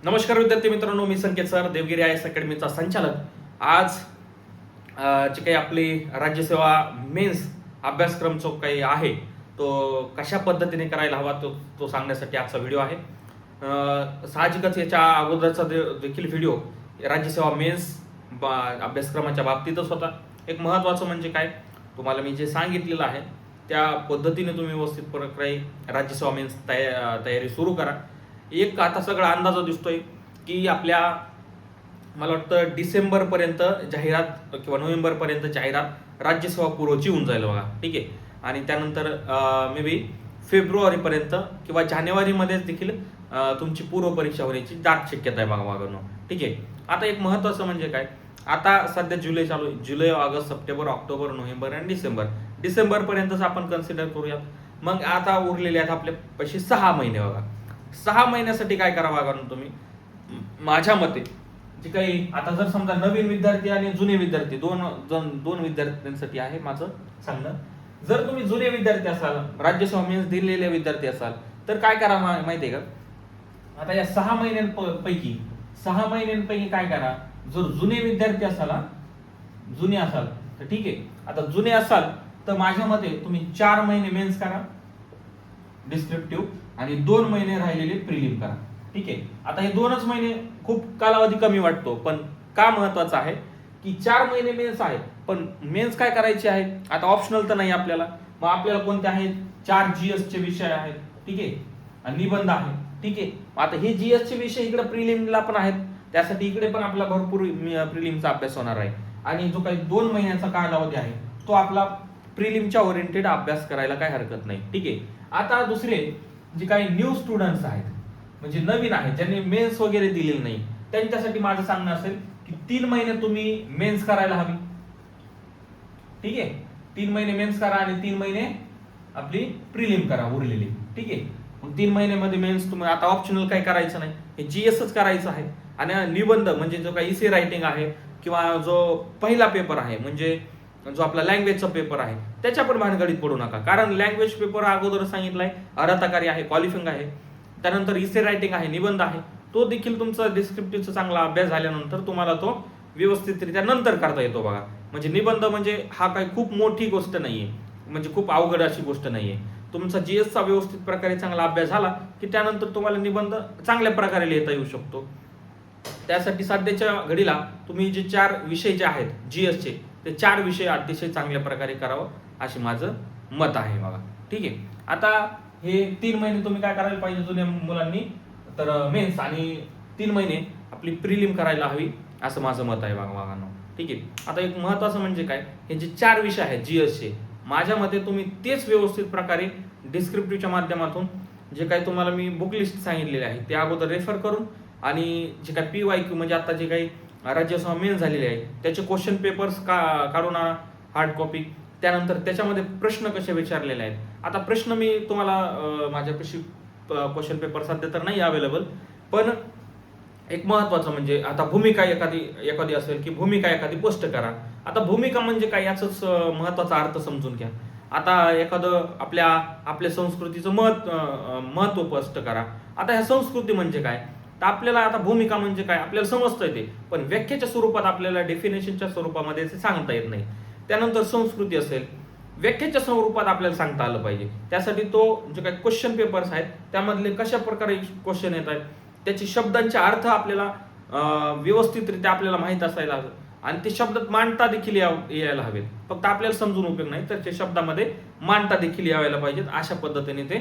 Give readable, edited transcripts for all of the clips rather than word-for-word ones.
नमस्कार विद्यार्थी मित्रांनो, मी संकेत सर, देवगिरी आय एस अकॅडमीचा संचालक. आज जे काही आपली राज्यसेवा मेन्स अभ्यासक्रम जो काही आहे तो कशा पद्धतीने करायला हवा तो सांगण्यासाठी आजचा व्हिडिओ आहे. साहजिकच याच्या अगोदरचा देखील व्हिडिओ राज्यसेवा मेन्स अभ्यासक्रमाच्या बाबतीतच होता. एक महत्त्वाचं म्हणजे काय, तुम्हाला मी जे सांगितलेलं आहे त्या पद्धतीने तुम्ही व्यवस्थित प्रकारे राज्यसेवा मेन्स तयारी सुरू करा. एक आता सगळा अंदाज दिसतोय की आपल्या मला वाटतं डिसेंबरपर्यंत जाहिरात किंवा नोव्हेंबरपर्यंत जाहिरात राज्यसेवा पूर्वची होऊन जाईल बघा. ठीक आहे. आणि त्यानंतर मे बी फेब्रुवारीपर्यंत किंवा जानेवारीमध्येच देखील तुमची पूर्व परीक्षा होण्याची दाट शक्यता आहे बघा मागणं. ठीक आहे. आता एक महत्त्वाचं म्हणजे काय, आता सध्या जुलै चालू आहे. जुलै, ऑगस्ट, सप्टेंबर, ऑक्टोबर, नोव्हेंबर आणि डिसेंबरपर्यंतच आपण कन्सिडर करूयात. मग आता उरलेले आहेत आपले पैसे 6 महिने बघा. 6 महिन्यासाठी काय करा बघा तुम्ही. माझ्या मते जे काही आता जर समजा नवीन विद्यार्थी आणि जुने विद्यार्थी दोन विद्यार्थ्यांसाठी आहे माझं सांगणं. जर तुम्ही जुने विद्यार्थी असाल, राज्यसेवा मेन्स दिलेले विद्यार्थी असाल, तर काय करा माहितीये का, आता या 6 महिन्यांपैकी काय करा, जर जुने विद्यार्थी असाल, जुने असाल तर ठीक आहे. आता जुने असाल तर माझ्या मते तुम्ही 4 महिने मेन्स करा डिस्क्रिप्टिव्ह आणि 2 महिने राहिलेले प्रिलिम करा. ठीक आहे. आता हे 2च महिने खूप कालावधी कमी वाटतो, पण का महत्वाचं आहे की 4 महिने मेन्स आहे, पण मेन्स काय करायचे आहे आता, ऑप्शनल तर नाही आपल्याला. मग आपल्याला कोणते आहेत, 4 GS चे विषय आहेत. ठीक आहे. आणि निबंध आहे. ठीक आहे. आता हे GS चे विषय इकडे प्रिलिमला पण आहेत, त्यासाठी इकडे पण आपला भरपूर प्रिलिमचा अभ्यास होणार आहे. आणि जो काही 2 महिन्याचा कालावधी आहे तो आपला प्रिलिमच्या ओरिएंटेड अभ्यास करायला काही हरकत नाही. ठीक आहे. आता दुसरे जे काही न्यू स्टुडंट्स आहेत, म्हणजे नवीन आहेत, ज्यांनी मेन्स वगैरे दिलेली नाही, त्यांच्यासाठी माझं सांगणं असेल की 3 महिने तुम्ही मेन्स करायला हवी. ठीक आहे. 3 महिने मेन्स करा आणि 3 महिने आपली प्रिलिम करा उरलेली. ठीक आहे. मग 3 महिन्यामध्ये मेन्स तुम्ही आता ऑप्शनल काही करायचं नाही, हे GSच करायचं आहे. आणि निबंध म्हणजे जो काही इसे रायटिंग आहे किंवा जो पहिला पेपर आहे, म्हणजे जो आपला लँग्वेजचा पेपर आहे, त्याच्या पण भानगडीत पडू नका. कारण लँग्वेज पेपर अगोदर सांगितलाय अर्हताकारी आहे, क्वालिफिंग आहे, त्यानंतर इसे रायटिंग आहे, निबंध आहे. तो देखील तुमचा डिस्क्रिप्टिव्हचा चांगला अभ्यास झाल्यानंतर तुम्हाला तो व्यवस्थितरित्या नंतर करता येतो बघा. म्हणजे निबंध म्हणजे हा काही खूप मोठी गोष्ट नाहीये, म्हणजे खूप अवघड अशी गोष्ट नाहीये. तुमचा GSचा व्यवस्थित प्रकारे चांगला अभ्यास झाला की त्यानंतर तुम्हाला निबंध चांगल्या प्रकारे लिहिता येऊ शकतो. त्यासाठी सध्याच्या घडीला तुम्ही जे 4 विषय जे आहेत GSचे, ते 4 विषय अतिशय चांगल्या प्रकारे करावं असे माझं मत आहे बघा. ठीक आहे. आता हे 3 महिने तुम्ही काय करायला पाहिजे जुन्या मुलांनी, तर मेन्स, आणि 3 महिने आपली प्रिलिम करायला हवी असं माझं मत आहे बघा. ठीक आहे. आता एक महत्वाचं म्हणजे काय, हे जे 4 विषय आहेत GSचे, माझ्या मते तुम्ही तेच व्यवस्थित प्रकारे डिस्क्रिप्टिव्हच्या माध्यमातून जे काही तुम्हाला मी बुक लिस्ट सांगितलेले आहे ते अगोदर रेफर करून, आणि जे काही PYQ म्हणजे आता जे काही राज्यसेवा मेन्स झालेले आहे त्याचे क्वेश्चन पेपर्स काढून हार्ड कॉपी, त्यानंतर त्याच्यामध्ये प्रश्न कसे विचारलेले आहेत. आता प्रश्न मी तुम्हाला माझ्यापाशी क्वेश्चन पेपर सध्या तर नाही अवेलेबल, पण एक महत्वाचं म्हणजे आता भूमिका एखादी असेल की भूमिका एखादी पोस्ट करा. आता भूमिका म्हणजे काय याचाच महत्वाचा अर्थ समजून घ्या. आता एखादं आपल्या संस्कृतीचं महत्व स्पष्ट करा. आता ह्या संस्कृती म्हणजे काय, तर आपल्याला आता भूमिका म्हणजे काय आपल्याला समजतंय ते, पण व्याख्येच्या स्वरूपात आपल्याला डेफिनेशनच्या स्वरूपामध्ये ते सांगता येत नाही. त्यानंतर संस्कृती असेल, व्याख्येच्या स्वरूपात आपल्याला सांगता आलं पाहिजे. त्यासाठी तो जे काही क्वेश्चन पेपर्स आहेत त्यामधले कशा प्रकारे क्वेश्चन येत आहेत, त्याचे शब्दांचे अर्थ आपल्याला व्यवस्थितरित्या आपल्याला माहीत असायला हवं, आणि ते शब्दात मांडता देखील यायला हवेत. फक्त आपल्याला समजून उपयोग नाही, तर ते शब्दामध्ये मांडता देखील यायला पाहिजेत. अशा पद्धतीने ते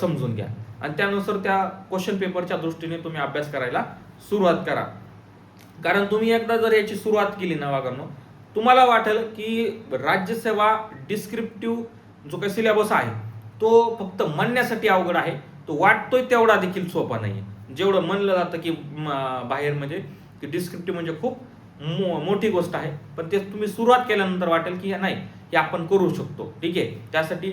समजून घ्या आणि त्यानुसार त्या क्वेश्चन पेपरच्या दृष्टीने तुम्ही अभ्यास करायला सुरुवात करा. कारण तुम्ही एकदा जर याची सुरुवात केली ना वागांनो, तुम्हाला वाटेल की राज्यसेवा डिस्क्रिप्टिव्ह जो काही सिलेबस आहे तो फक्त म्हणण्यासाठी अवघड आहे, तो वाटतोय तेवढा देखील सोपा नाही. जेवढं म्हणलं जातं की बाहेर म्हणजे की डिस्क्रिप्टिव्ह म्हणजे खूप मोठी गोष्ट आहे, पण ते तुम्ही सुरुवात केल्यानंतर वाटेल की नाही, हे आपण करू शकतो. ठीक आहे. त्यासाठी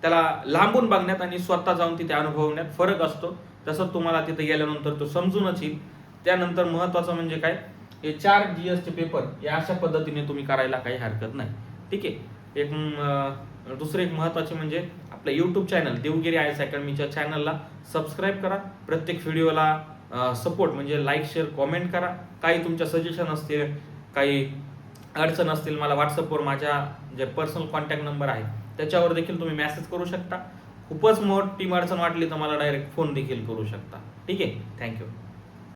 त्याला लांबून बघण्यात आणि स्वतः जाऊन तिथे अनुभवण्यात फरक असतो. तसंच तुम्हाला तिथे गेल्यानंतर तो समजूनच येईल. त्यानंतर महत्वाचं म्हणजे काय, हे 4 GSचे पेपर या अशा पद्धतीने तुम्ही करायला काही हरकत नाही. ठीक आहे. दुसरे एक महत्वाचे म्हणजे आपलं YouTube channel Devgiri I S अकॅडमीच्या चॅनलला सबस्क्राईब करा. प्रत्येक व्हिडिओला सपोर्ट म्हणजे लाईक शेअर कॉमेंट करा. काही तुमच्या सजेशन असतील, काही अडचण असतील, मला व्हॉट्सअपवर माझ्या जे पर्सनल कॉन्टॅक्ट नंबर आहे त्याच्यावर देखील तुम्ही मेसेज करू शकता. खूपच मोठी अडचण वाटली तर मला डायरेक्ट फोन देखील करू शकता. ठीक आहे, थँक्यू.